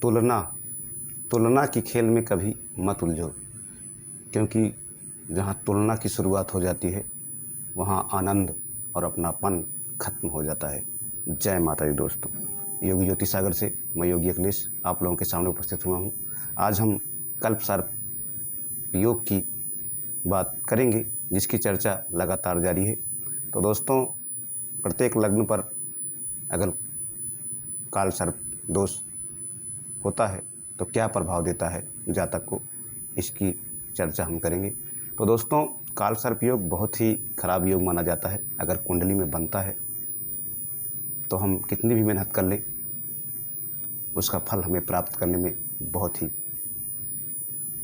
तुलना तुलना की खेल में कभी मत उलझो, क्योंकि जहाँ तुलना की शुरुआत हो जाती है वहाँ आनंद और अपनापन खत्म हो जाता है। जय माता दी दोस्तों। योगी ज्योति सागर से मैं योगी अखिलेश आप लोगों के सामने उपस्थित हुआ हूँ। आज हम कल्पसर्प योग की बात करेंगे, जिसकी चर्चा लगातार जारी है। तो दोस्तों, प्रत्येक लग्न पर अगर काल सर्प दोष होता है तो क्या प्रभाव देता है जातक को, इसकी चर्चा हम करेंगे। तो दोस्तों, काल सर्प योग बहुत ही खराब योग माना जाता है। अगर कुंडली में बनता है तो हम कितनी भी मेहनत कर लें, उसका फल हमें प्राप्त करने में बहुत ही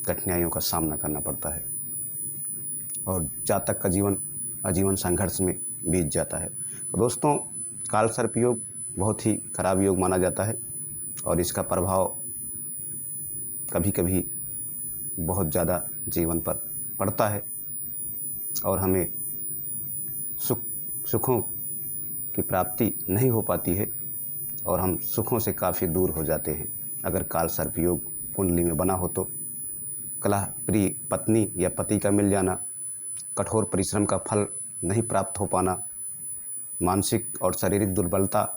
कठिनाइयों का सामना करना पड़ता है और जातक का जीवन आजीवन संघर्ष में बीत जाता है। तो दोस्तों, काल सर्प योग बहुत ही खराब योग माना जाता है और इसका प्रभाव कभी कभी बहुत ज़्यादा जीवन पर पड़ता है और हमें सुखों की प्राप्ति नहीं हो पाती है और हम सुखों से काफ़ी दूर हो जाते हैं। अगर काल सर्प योग कुंडली में बना हो तो कलह प्रिय पत्नी या पति का मिल जाना, कठोर परिश्रम का फल नहीं प्राप्त हो पाना, मानसिक और शारीरिक दुर्बलता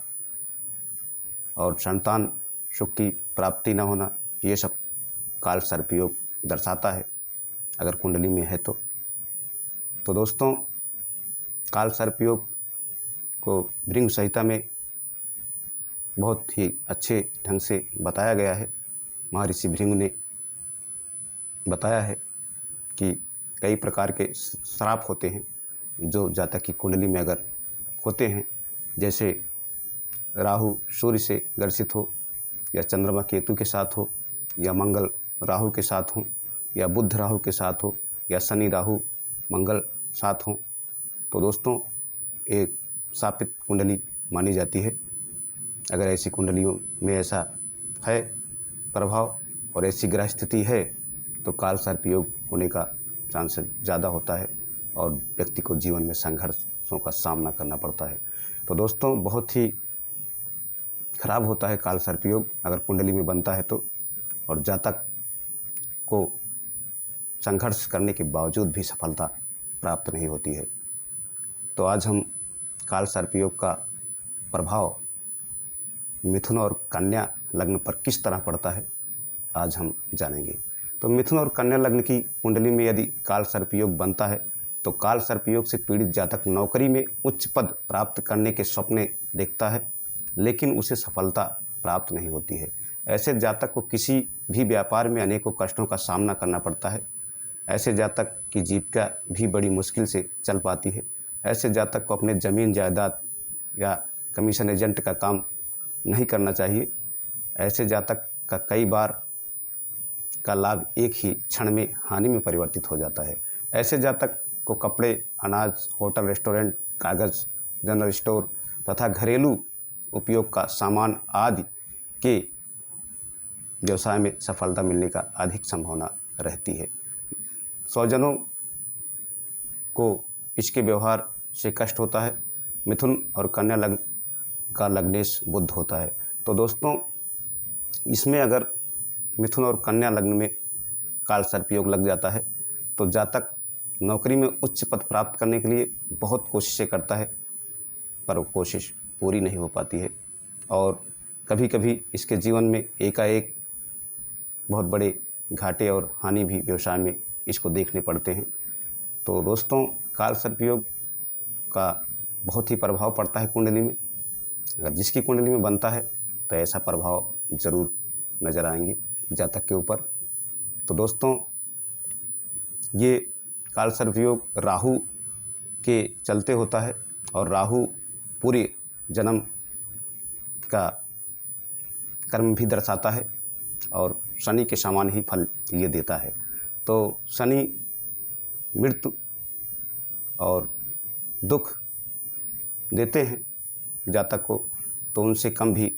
और संतान सुख की प्राप्ति न होना, ये सब काल सर्प योग दर्शाता है अगर कुंडली में है तो। दोस्तों, काल सर्प योग को भृंग संहिता में बहुत ही अच्छे ढंग से बताया गया है। महर्षि भृंग ने बताया है कि कई प्रकार के श्राप होते हैं जो जातक की कुंडली में अगर होते हैं, जैसे राहु सूर्य से ग्रसित हो या चंद्रमा केतु के साथ हो या मंगल राहु के साथ हो या बुध राहु के साथ हो या शनि राहु मंगल साथ हो, तो दोस्तों एक शापित कुंडली मानी जाती है। अगर ऐसी कुंडलियों में ऐसा है प्रभाव और ऐसी ग्रह स्थिति है तो काल सर्प योग होने का चांस ज़्यादा होता है और व्यक्ति को जीवन में संघर्षों का सामना करना पड़ता है। तो दोस्तों, बहुत ही खराब होता है काल सर्प योग अगर कुंडली में बनता है तो, और जातक को संघर्ष करने के बावजूद भी सफलता प्राप्त नहीं होती है। तो आज हम काल सर्प योग का प्रभाव मिथुन और कन्या लग्न पर किस तरह पड़ता है आज हम जानेंगे। तो मिथुन और कन्या लग्न की कुंडली में यदि काल सर्प योग बनता है तो काल सर्प योग से पीड़ित जातक नौकरी में उच्च पद प्राप्त करने के सपने देखता है, लेकिन उसे सफलता प्राप्त नहीं होती है। ऐसे जातक को किसी भी व्यापार में अनेकों कष्टों का सामना करना पड़ता है। ऐसे जातक की जीविका भी बड़ी मुश्किल से चल पाती है। ऐसे जातक को अपने ज़मीन जायदाद या कमीशन एजेंट का काम नहीं करना चाहिए। ऐसे जातक का कई बार का लाभ एक ही क्षण में हानि में परिवर्तित हो जाता है। ऐसे जातक को कपड़े, अनाज, होटल, रेस्टोरेंट, कागज़, जनरल स्टोर तथा घरेलू उपयोग का सामान आदि के व्यवसाय में सफलता मिलने का अधिक संभावना रहती है। स्वजनों को इसके व्यवहार से कष्ट होता है। मिथुन और कन्या लग्न का लग्नेश बुध होता है। तो दोस्तों, इसमें अगर मिथुन और कन्या लग्न में काल सर्प योग लग जाता है तो जातक नौकरी में उच्च पद प्राप्त करने के लिए बहुत कोशिशें करता है, पर वो कोशिश पूरी नहीं हो पाती है और कभी कभी इसके जीवन में एकाएक बहुत बड़े घाटे और हानि भी व्यवसाय में इसको देखने पड़ते हैं। तो दोस्तों, काल सर्प योग का बहुत ही प्रभाव पड़ता है कुंडली में। अगर जिसकी कुंडली में बनता है तो ऐसा प्रभाव ज़रूर नज़र आएंगे जातक के ऊपर। तो दोस्तों, ये काल सर्प योग राहु के चलते होता है और राहु पूरे जन्म का कर्म भी दर्शाता है और शनि के समान ही फल ये देता है। तो शनि मृत्यु और दुख देते हैं जातक को, तो उनसे कम भी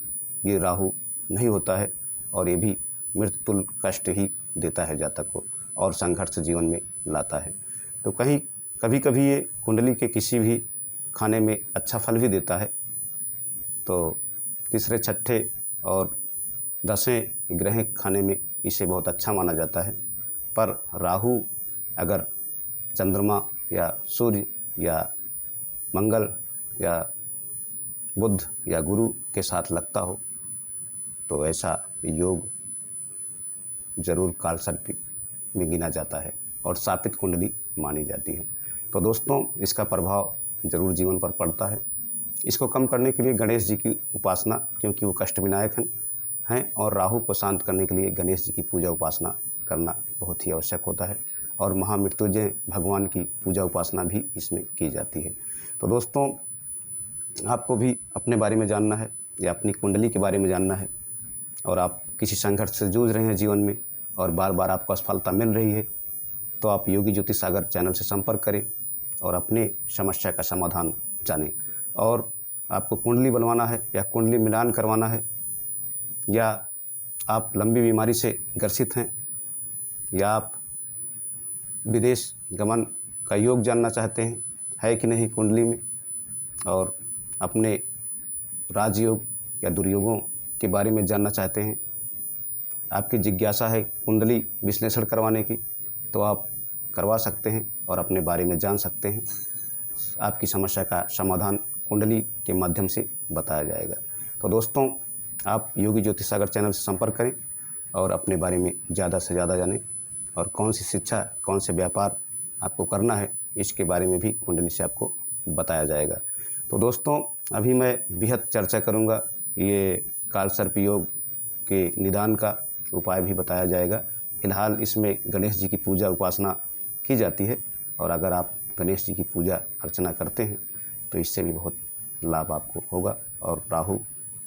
ये राहु नहीं होता है और ये भी मृत्यु तुल्य कष्ट ही देता है जातक को और संघर्ष जीवन में लाता है। तो कभी कभी ये कुंडली के किसी भी खाने में अच्छा फल भी देता है। तो तीसरे, छठे और 10वें ग्रह खाने में इसे बहुत अच्छा माना जाता है। पर राहु अगर चंद्रमा या सूर्य या मंगल या बुध या गुरु के साथ लगता हो तो ऐसा योग जरूर कालसर्प में गिना जाता है और शापित कुंडली मानी जाती है। तो दोस्तों, इसका प्रभाव जरूर जीवन पर पड़ता है। इसको कम करने के लिए गणेश जी की उपासना, क्योंकि वो कष्ट विनायक हैं, और राहु को शांत करने के लिए गणेश जी की पूजा उपासना करना बहुत ही आवश्यक होता है। और महामृत्युंजय भगवान की पूजा उपासना भी इसमें की जाती है। तो दोस्तों, आपको भी अपने बारे में जानना है या अपनी कुंडली के बारे में जानना है, और आप किसी संघर्ष से जूझ रहे हैं जीवन में और बार बार आपको असफलता मिल रही है, तो आप योगी ज्योतिष सागर चैनल से संपर्क करें और अपने समस्या का समाधान जानें। और आपको कुंडली बनवाना है या कुंडली मिलान करवाना है, या आप लंबी बीमारी से ग्रसित हैं, या आप विदेश गमन का योग जानना चाहते हैं है कि नहीं कुंडली में, और अपने राजयोग या दुर्योगों के बारे में जानना चाहते हैं, आपकी जिज्ञासा है कुंडली विश्लेषण करवाने की, तो आप करवा सकते हैं और अपने बारे में जान सकते हैं। आपकी समस्या का समाधान कुंडली के माध्यम से बताया जाएगा। तो दोस्तों, आप योगी ज्योतिष सागर चैनल से संपर्क करें और अपने बारे में ज़्यादा से ज़्यादा जानें, और कौन सी शिक्षा, कौन से व्यापार आपको करना है, इसके बारे में भी कुंडली से आपको बताया जाएगा। तो दोस्तों, अभी मैं बेहद चर्चा करूँगा, ये कालसर्प योग के निदान का उपाय भी बताया जाएगा। फिलहाल इसमें गणेश जी की पूजा उपासना की जाती है, और अगर आप गणेश जी की पूजा अर्चना करते हैं तो इससे भी बहुत लाभ आपको होगा और राहु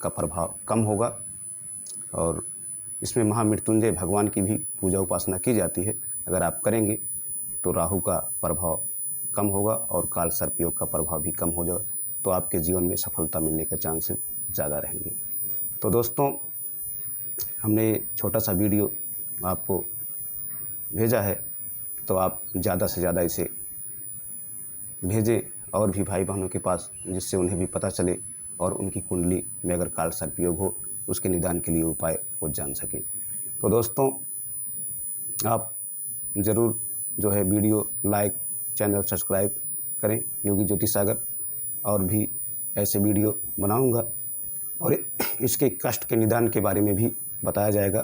का प्रभाव कम होगा। और इसमें महामृत्युंजय भगवान की भी पूजा उपासना की जाती है। अगर आप करेंगे तो राहु का प्रभाव कम होगा और कालसर्प योग का प्रभाव भी कम हो जाएगा, तो आपके जीवन में सफलता मिलने के चांसेस ज़्यादा रहेंगे। तो दोस्तों, हमने छोटा सा वीडियो आपको भेजा है, तो आप ज़्यादा से ज़्यादा इसे भेजें और भी भाई बहनों के पास, जिससे उन्हें भी पता चले और उनकी कुंडली में अगर कालसर्प योग हो उसके निदान के लिए उपाय वो जान सकें। तो दोस्तों, आप ज़रूर जो है वीडियो लाइक, चैनल सब्सक्राइब करें योगी ज्योतिष सागर, और भी ऐसे वीडियो बनाऊंगा और इसके कष्ट के निदान के बारे में भी बताया जाएगा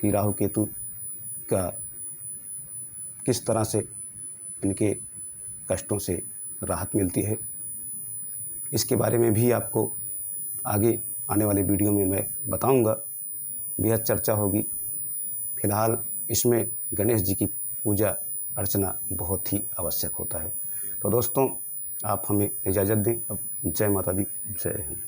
कि राहु केतु का किस तरह से इनके कष्टों से राहत मिलती है। इसके बारे में भी आपको आगे आने वाले वीडियो में मैं बताऊंगा, बेहद चर्चा होगी। फिलहाल इसमें गणेश जी की पूजा अर्चना बहुत ही आवश्यक होता है। तो दोस्तों, आप हमें इजाज़त दें। अब जय माता दी, जय हिंद।